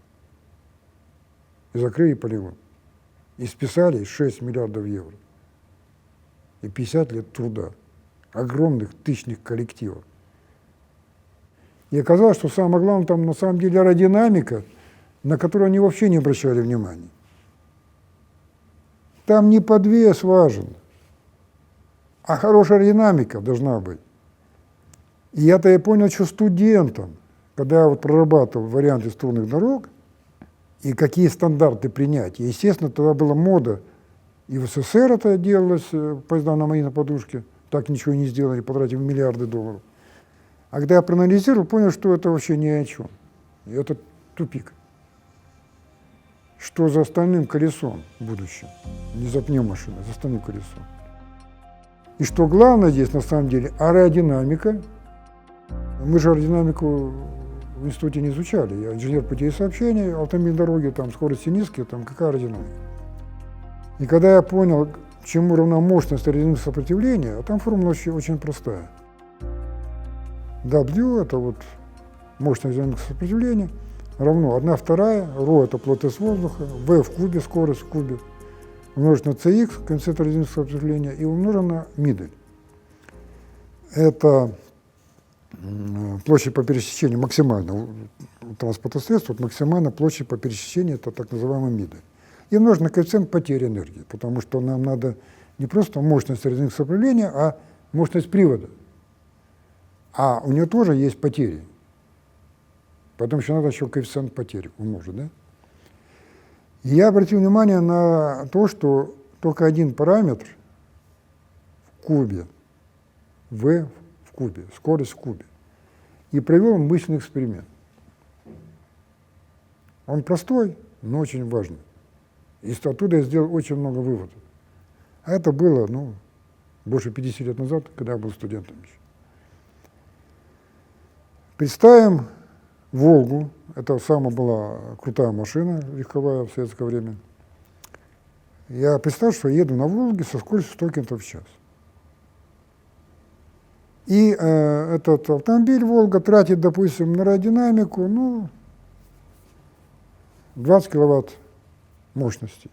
И закрыли полигон. И списали 6 миллиардов евро. И 50 лет труда. Огромных тысячных коллективов. И оказалось, что самое главное там на самом деле аэродинамика, на которую они вообще не обращали внимания. Там не подвес важен, а хорошая аэродинамика должна быть. И я-то и понял, что студентам, когда я прорабатывал варианты струнных дорог и какие стандарты принять. И, естественно, тогда была мода, и в СССР это делалось, поезда на магнитной подушке, так ничего не сделали, потратив миллиарды долларов. А когда я проанализировал, понял, что это вообще ни о чем. И это тупик. Что за остальным колесом в будущем? Не за пневмашиной, а за остальным колесом. И что главное здесь, на самом деле, аэродинамика. Мы же аэродинамику в институте не изучали. Я инженер путей сообщения, автомобильные дороги, там скорости низкие, там какая аэродинамика. И когда я понял, чему равна мощность аэродинамического сопротивления, а там формула очень простая. W – это вот мощность аэродинамического сопротивления, равно 1/2, ρ – это плотность воздуха, v в кубе, скорость в кубе, умножить на cx, коэффициент аэродинамического сопротивления, и умножить на мидель. Это площадь по пересечению максимально у транспортных средств, вот максимальная площадь по пересечению – это так называемый мидель. И умножить на коэффициент потери энергии, потому что нам надо не просто мощность аэродинамического сопротивления, а мощность привода. А у нее тоже есть потери. Потом еще надо коэффициент потери умножить, да? И я обратил внимание на то, что только один параметр в кубе, v в кубе, скорость в кубе, и провел мысленный эксперимент. Он простой, но очень важный. И оттуда я сделал очень много выводов. А это было, больше 50 лет назад, когда я был студентом еще. Представим «Волгу». Это самая была крутая машина легковая в советское время. Я представил, что еду на «Волге» со скоростью 100 км в час. И этот автомобиль «Волга» тратит, допустим, на аэродинамику, 20 киловатт мощности.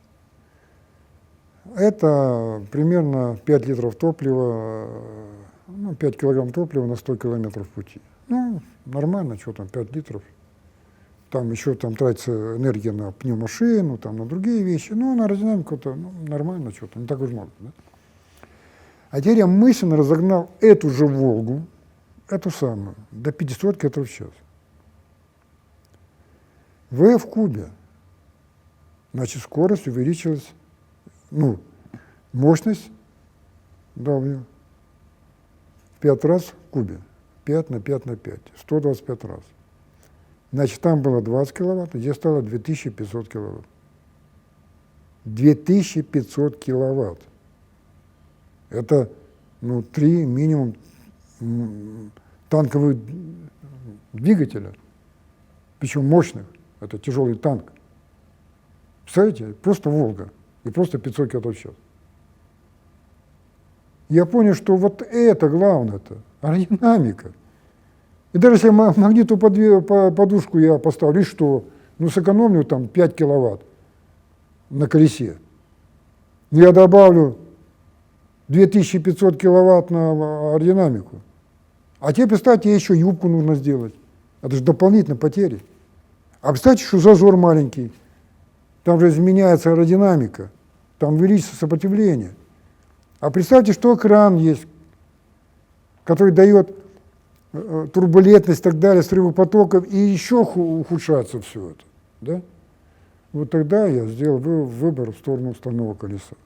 Это примерно 5 литров топлива, 5 килограмм топлива на 100 километров пути. Нормально, что там, 5 литров. Там еще тратится энергия на пневмошину, на другие вещи. На аэродинамику-то нормально, что-то, не так уж много. Да? А теперь я мысленно разогнал эту же «Волгу», эту самую, до 500 км в час. V в кубе. Значит, скорость увеличилась, мощность W в 5 раз в кубе. 5 на 5 на 5, 125 раз. Значит, там было 20 киловатт, здесь стало 2500 киловатт. 2500 киловатт. Это, 3 минимум танковых двигателя, причем мощных. Это тяжелый танк. Представляете, просто «Волга» и просто 500 км в час. Я понял, что вот это главное-то, аэродинамика. И даже если магнитную подушку я поставлю, что? Сэкономлю 5 киловатт на колесе. Я добавлю 2500 киловатт на аэродинамику. А теперь, представьте, еще юбку нужно сделать. Это же дополнительные потери. А представьте, что зазор маленький. Там же изменяется аэродинамика. Там увеличится сопротивление. А представьте, что экран есть, который дает турбулентность и так далее, срывы потоков, и еще ухудшается все это. Да? Вот тогда я сделал выбор в сторону стального колеса.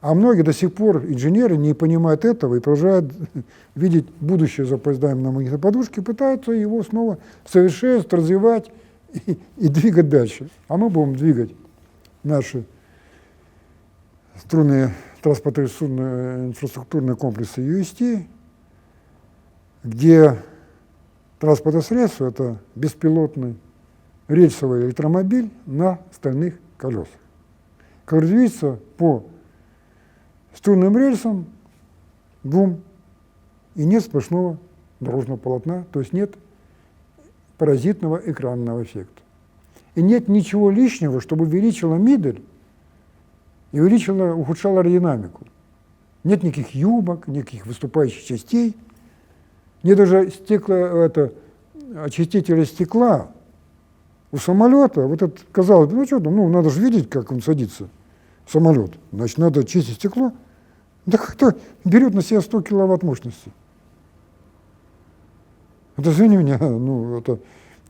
А многие до сих пор, инженеры, не понимают этого и продолжают видеть будущее за поездами на магнитной подушке, пытаются его снова совершенствовать, развивать и двигать дальше. А мы будем двигать наши струнные транспортно инфраструктурные комплексы UST, где транспортное средство – это беспилотный рельсовый электромобиль на стальных колесах, который движется по струнным рельсам двум, и нет сплошного дорожного полотна, то есть нет паразитного экранного эффекта. И нет ничего лишнего, чтобы увеличило мидель и ухудшало аэродинамику. Нет никаких юбок, никаких выступающих частей, нет даже очистителя стекла. У самолета, вот это, казалось бы, надо же видеть, как он садится, самолет, значит, надо чистить стекло. Да как-то берет на себя 100 киловатт мощности. Это, извини меня,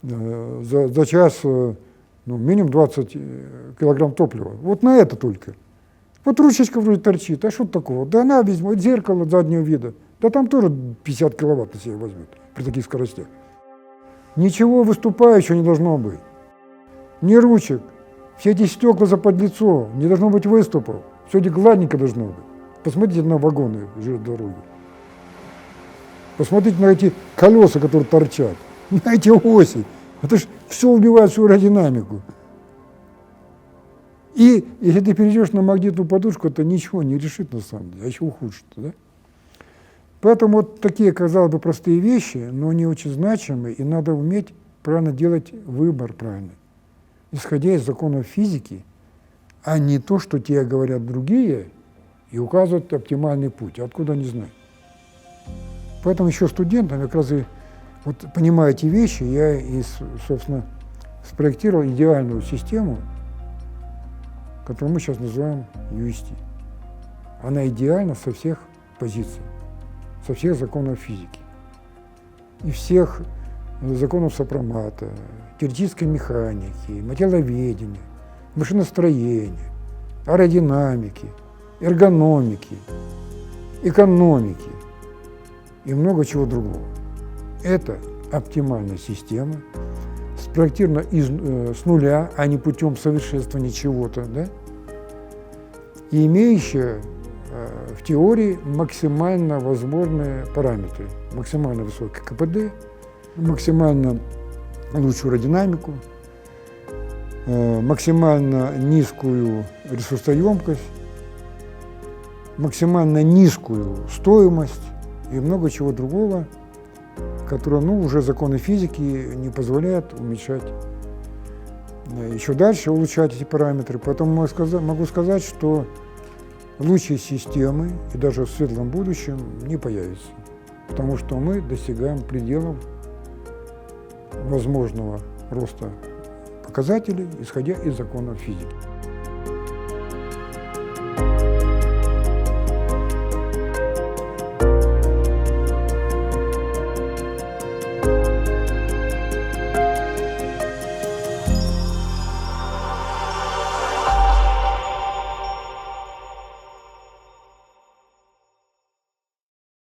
за час минимум 20 килограмм топлива. Вот на это только. Вот ручечка вроде торчит, а что такого? Да она возьмет зеркало заднего вида, да там тоже 50 киловатт на себя возьмет при таких скоростях. Ничего выступающего не должно быть. Ни ручек, все эти стекла заподлицо, не должно быть выступов, все это гладненько должно быть. Посмотрите на вагоны железнодороги. Посмотрите на эти колеса, которые торчат, на эти оси. Это же все убивает всю аэродинамику. И если ты перейдешь на магнитную подушку, это ничего не решит на самом деле, а еще ухудшит. Да? Поэтому вот такие, казалось бы, простые вещи, но они очень значимые, и надо уметь правильно делать выбор правильный, исходя из законов физики, а не то, что тебе говорят другие, и указывают оптимальный путь, откуда не знаю. Поэтому еще студентам, как раз и понимая эти вещи, я собственно, спроектировал идеальную систему, которую мы сейчас называем UST. Она идеальна со всех позиций, со всех законов физики и всех законов сопромата, теоретической механики, материаловедения, машиностроения, аэродинамики, эргономики, экономики и много чего другого. Это оптимальная система, спроектирована с нуля, а не путем совершенствования чего-то, да? И имеющая в теории максимально возможные параметры, максимально высокий КПД, максимально лучшую аэродинамику, максимально низкую ресурсоемкость, максимально низкую стоимость и много чего другого, которое, уже законы физики не позволяют уменьшать, еще дальше улучшать эти параметры. Поэтому могу сказать, что лучшие системы и даже в светлом будущем не появятся, потому что мы достигаем пределов возможного роста показателей, исходя из законов физики.